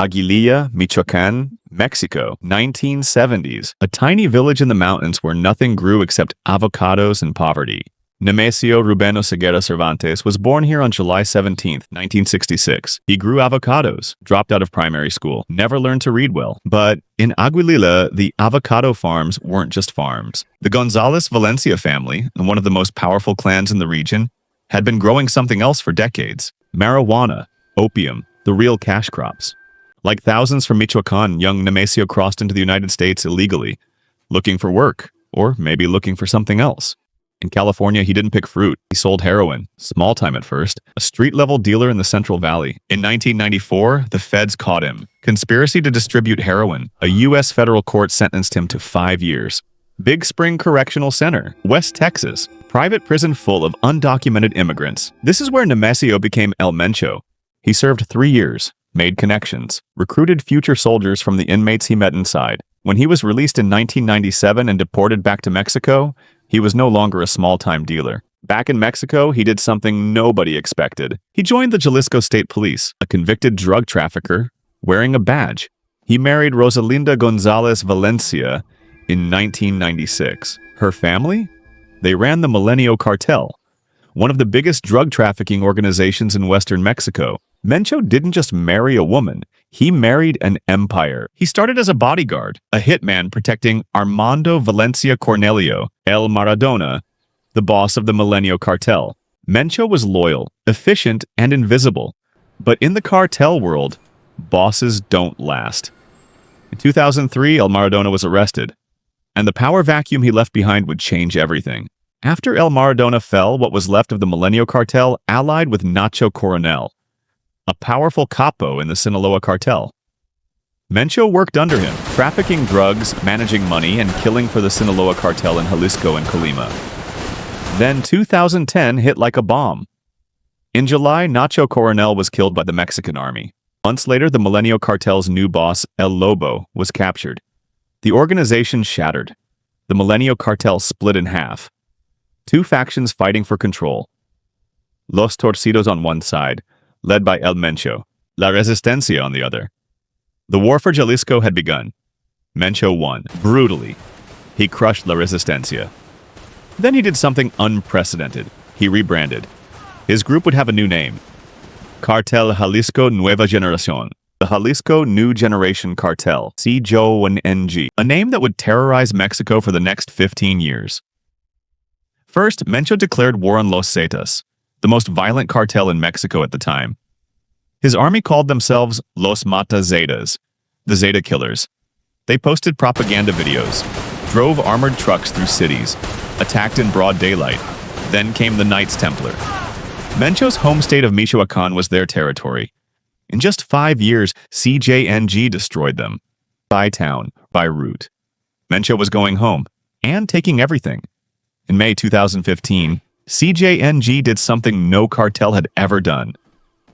Aguililla, Michoacán, Mexico, 1970s, a tiny village in the mountains where nothing grew except avocados and poverty. Nemesio Oseguera Cervantes was born here on July 17, 1966. He grew avocados, dropped out of primary school, never learned to read well. But in Aguililla, the avocado farms weren't just farms. The Gonzalez Valencia family, one of the most powerful clans in the region, had been growing something else for decades: marijuana, opium, the real cash crops. Like thousands from Michoacán, young Nemesio crossed into the United States illegally, looking for work, or maybe looking for something else. In California, he didn't pick fruit. He sold heroin, small time at first, a street-level dealer in the Central Valley. In 1994, the feds caught him. Conspiracy to distribute heroin. A U.S. federal court sentenced him to 5 years. Big Spring Correctional Center, West Texas. Private prison full of undocumented immigrants. This is where Nemesio became El Mencho. He served 3 years, made connections, recruited future soldiers from the inmates he met inside. When he was released in 1997 and deported back to Mexico, he was no longer a small-time dealer. Back in Mexico, he did something nobody expected. He joined the Jalisco State Police, a convicted drug trafficker, wearing a badge. He married Rosalinda Gonzalez Valencia in 1996. Her family? They ran the Mencho Cartel, one of the biggest drug trafficking organizations in western Mexico. Mencho didn't just marry a woman, he married an empire. He started as a bodyguard, a hitman protecting Armando Valencia Cornelio, El Maradona, the boss of the Mencho Cartel. Mencho was loyal, efficient, and invisible. But in the cartel world, bosses don't last. In 2003, El Maradona was arrested, and the power vacuum he left behind would change everything. After El Maradona fell, what was left of the Mencho Cartel allied with Nacho Coronel, a powerful capo in the Sinaloa cartel. Mencho worked under him, trafficking drugs, managing money, and killing for the Sinaloa cartel in Jalisco and Colima. Then 2010 hit like a bomb. In July, Nacho Coronel was killed by the Mexican army. Months later, the Mencho Cartel's new boss, El Lobo, was captured. The organization shattered. The Mencho Cartel split in half. Two factions fighting for control. Los Torcidos on one side, led by El Mencho, La Resistencia on the other. The war for Jalisco had begun. Mencho won, brutally. He crushed La Resistencia. Then he did something unprecedented. He rebranded. His group would have a new name. Cartel Jalisco Nueva Generación. The Jalisco New Generation Cartel, CJNG, a name that would terrorize Mexico for the next 15 years. First, Mencho declared war on Los Zetas, the most violent cartel in Mexico at the time. His army called themselves Los Mata Zetas, the Zeta Killers. They posted propaganda videos, drove armored trucks through cities, attacked in broad daylight. Then came the Knights Templar. Mencho's home state of Michoacán was their territory. In just 5 years, CJNG destroyed them. By town, by route. Mencho was going home, and taking everything. In May 2015, CJNG did something no cartel had ever done.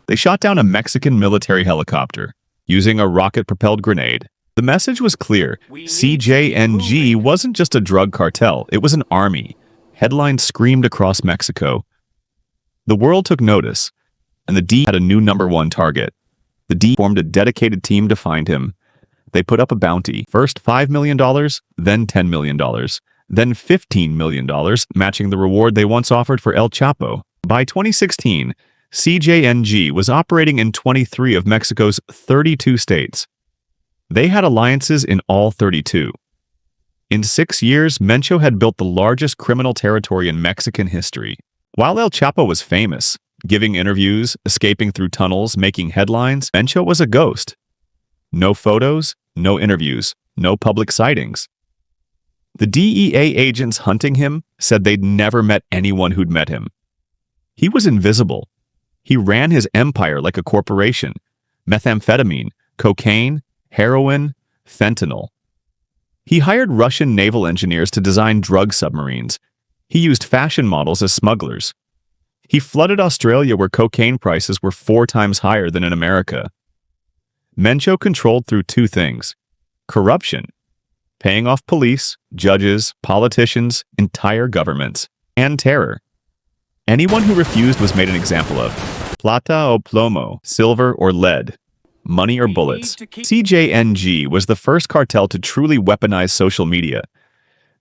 They shot down a Mexican military helicopter, using a rocket-propelled grenade. The message was clear. CJNG wasn't just a drug cartel, it was an army. Headlines screamed across Mexico. The world took notice, and the D had a new #1 target. The D formed a dedicated team to find him. They put up a bounty, first $5 million, then $10 million. Then $15 million, matching the reward they once offered for El Chapo. By 2016, CJNG was operating in 23 of Mexico's 32 states. They had alliances in all 32. In 6 years, Mencho had built the largest criminal territory in Mexican history. While El Chapo was famous, giving interviews, escaping through tunnels, making headlines, Mencho was a ghost. No photos, no interviews, no public sightings. The DEA agents hunting him said they'd never met anyone who'd met him. He was invisible. He ran his empire like a corporation. Methamphetamine, cocaine, heroin, fentanyl. He hired Russian naval engineers to design drug submarines. He used fashion models as smugglers. He flooded Australia where cocaine prices were 4 times higher than in America. Mencho controlled through 2 things: corruption, paying off police, judges, politicians, entire governments, and terror. Anyone who refused was made an example of. Plata o plomo, silver or lead. money or bullets. CJNG was the first cartel to truly weaponize social media.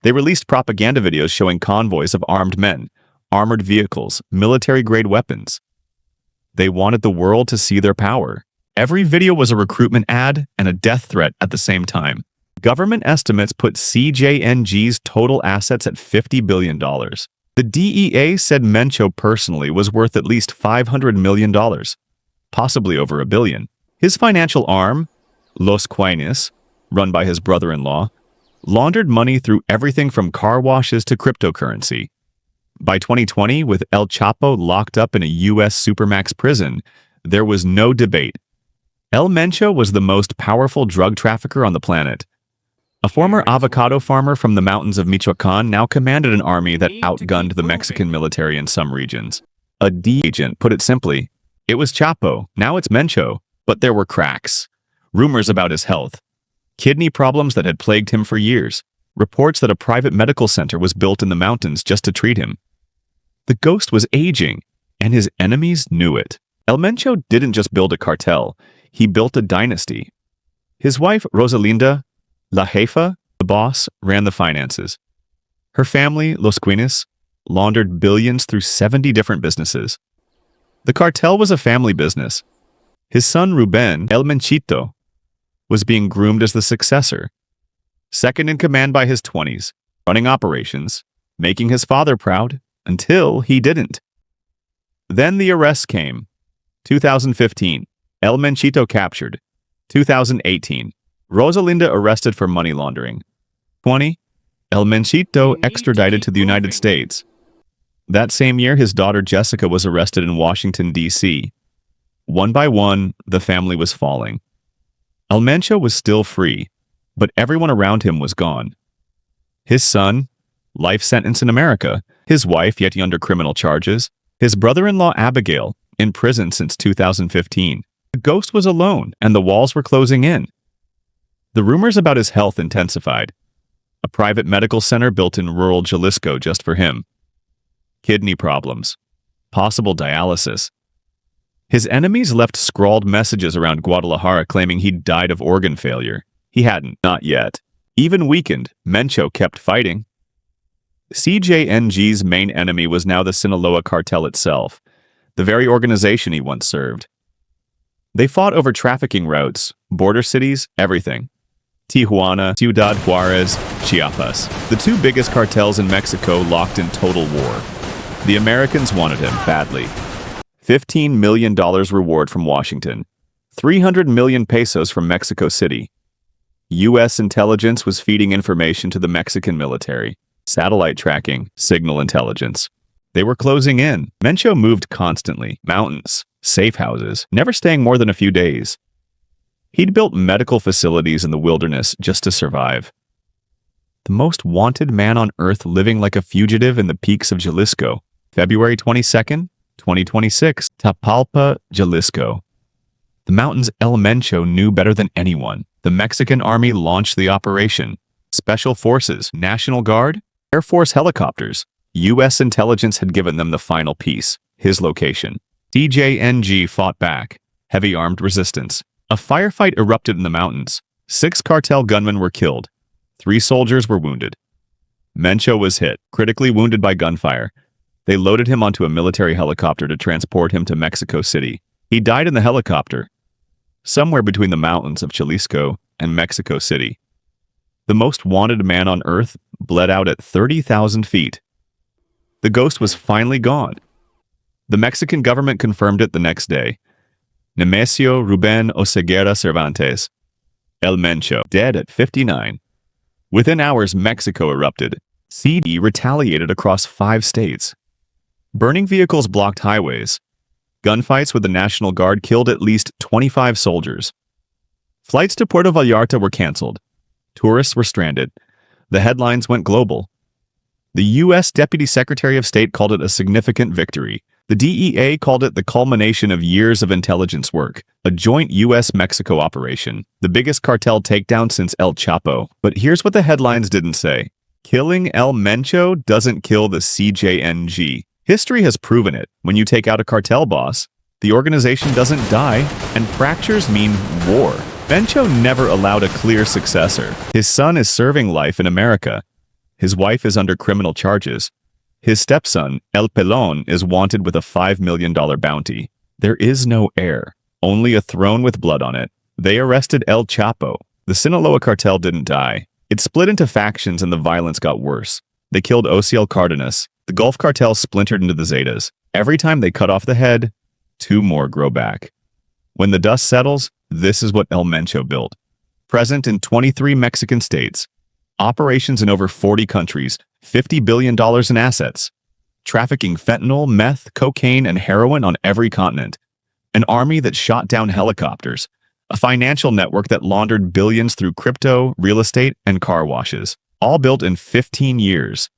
They released propaganda videos showing convoys of armed men, armored vehicles, military-grade weapons. They wanted the world to see their power. Every video was a recruitment ad and a death threat at the same time. Government estimates put CJNG's total assets at $50 billion. The DEA said Mencho personally was worth at least $500 million, possibly over $1 billion. His financial arm, Los Quines, run by his brother-in-law, laundered money through everything from car washes to cryptocurrency. By 2020, with El Chapo locked up in a U.S. Supermax prison, there was no debate. El Mencho was the most powerful drug trafficker on the planet. A former avocado farmer from the mountains of Michoacán now commanded an army that outgunned the Mexican military in some regions. A D agent put it simply, it was Chapo, now it's Mencho, but there were cracks. Rumors about his health. Kidney problems that had plagued him for years. Reports that a private medical center was built in the mountains just to treat him. The ghost was aging, and his enemies knew it. El Mencho didn't just build a cartel, he built a dynasty. His wife, Rosalinda La Jefa, the boss, ran the finances. Her family, Los Quines, laundered billions through 70 different businesses. The cartel was a family business. His son, Ruben, El Menchito, was being groomed as the successor. Second in command by his 20s, running operations, making his father proud, until he didn't. Then the arrests came. 2015, El Menchito captured. 2018, Rosalinda arrested for money laundering. 20, El Menchito extradited to the United States. That same year, his daughter Jessica was arrested in Washington, D.C. One by one, the family was falling. El Mencho was still free, but everyone around him was gone. His son, life sentence in America. His wife, yet under criminal charges. His brother-in-law Abigail, in prison since 2015. The ghost was alone, and the walls were closing in. The rumors about his health intensified. A private medical center built in rural Jalisco just for him. Kidney problems. Possible dialysis. His enemies left scrawled messages around Guadalajara claiming he'd died of organ failure. He hadn't, not yet. Even weakened, Mencho kept fighting. CJNG's main enemy was now the Sinaloa cartel itself, the very organization he once served. They fought over trafficking routes, border cities, everything. Tijuana, Ciudad Juarez, Chiapas. The two biggest cartels in Mexico locked in total war. The Americans wanted him badly. $15 million reward from Washington. 300 million pesos from Mexico City. U.S. intelligence was feeding information to the Mexican military. Satellite tracking, signal intelligence. They were closing in. Mencho moved constantly. Mountains, safe houses, never staying more than a few days. He'd built medical facilities in the wilderness just to survive. The most wanted man on earth living like a fugitive in the peaks of Jalisco. February 22nd, 2026, Tapalpa, Jalisco. The mountains El Mencho knew better than anyone. The Mexican army launched the operation. Special forces, National Guard, Air Force helicopters. U.S. intelligence had given them the final piece, his location. CJNG fought back. Heavy armed resistance. A firefight erupted in the mountains. 6 cartel gunmen were killed. 3 soldiers were wounded. Mencho was hit, critically wounded by gunfire. They loaded him onto a military helicopter to transport him to Mexico City. He died in the helicopter, somewhere between the mountains of Jalisco and Mexico City. The most wanted man on earth bled out at 30,000 feet. The ghost was finally gone. The Mexican government confirmed it the next day. Nemesio Oseguera Cervantes, El Mencho, dead at 59. Within hours, Mexico erupted. CD retaliated across 5 states. Burning vehicles blocked highways. Gunfights with the National Guard killed at least 25 soldiers. Flights to Puerto Vallarta were canceled. Tourists were stranded. The headlines went global. The U.S. Deputy Secretary of State called it a significant victory. The DEA called it the culmination of years of intelligence work, a joint U.S.-Mexico operation, the biggest cartel takedown since El Chapo. But here's what the headlines didn't say. Killing El Mencho doesn't kill the CJNG. History has proven it. When you take out a cartel boss, The organization doesn't die, and fractures mean war. Mencho never allowed a clear successor. His son is serving life in America. His wife is under criminal charges. His stepson, El Pelon, is wanted with a $5 million bounty. There is no heir, only a throne with blood on it. They arrested El Chapo. The Sinaloa cartel didn't die. It split into factions and the violence got worse. They killed Ociel Cardenas. The Gulf cartel splintered into the Zetas. Every time they cut off the head, 2 more grow back. When the dust settles, this is what El Mencho built. Present in 23 Mexican states. Operations in over 40 countries. $50 billion in assets. Trafficking fentanyl, meth, cocaine, and heroin on every continent. An army that shot down helicopters. A financial network that laundered billions through crypto, real estate, and car washes. All built in 15 years.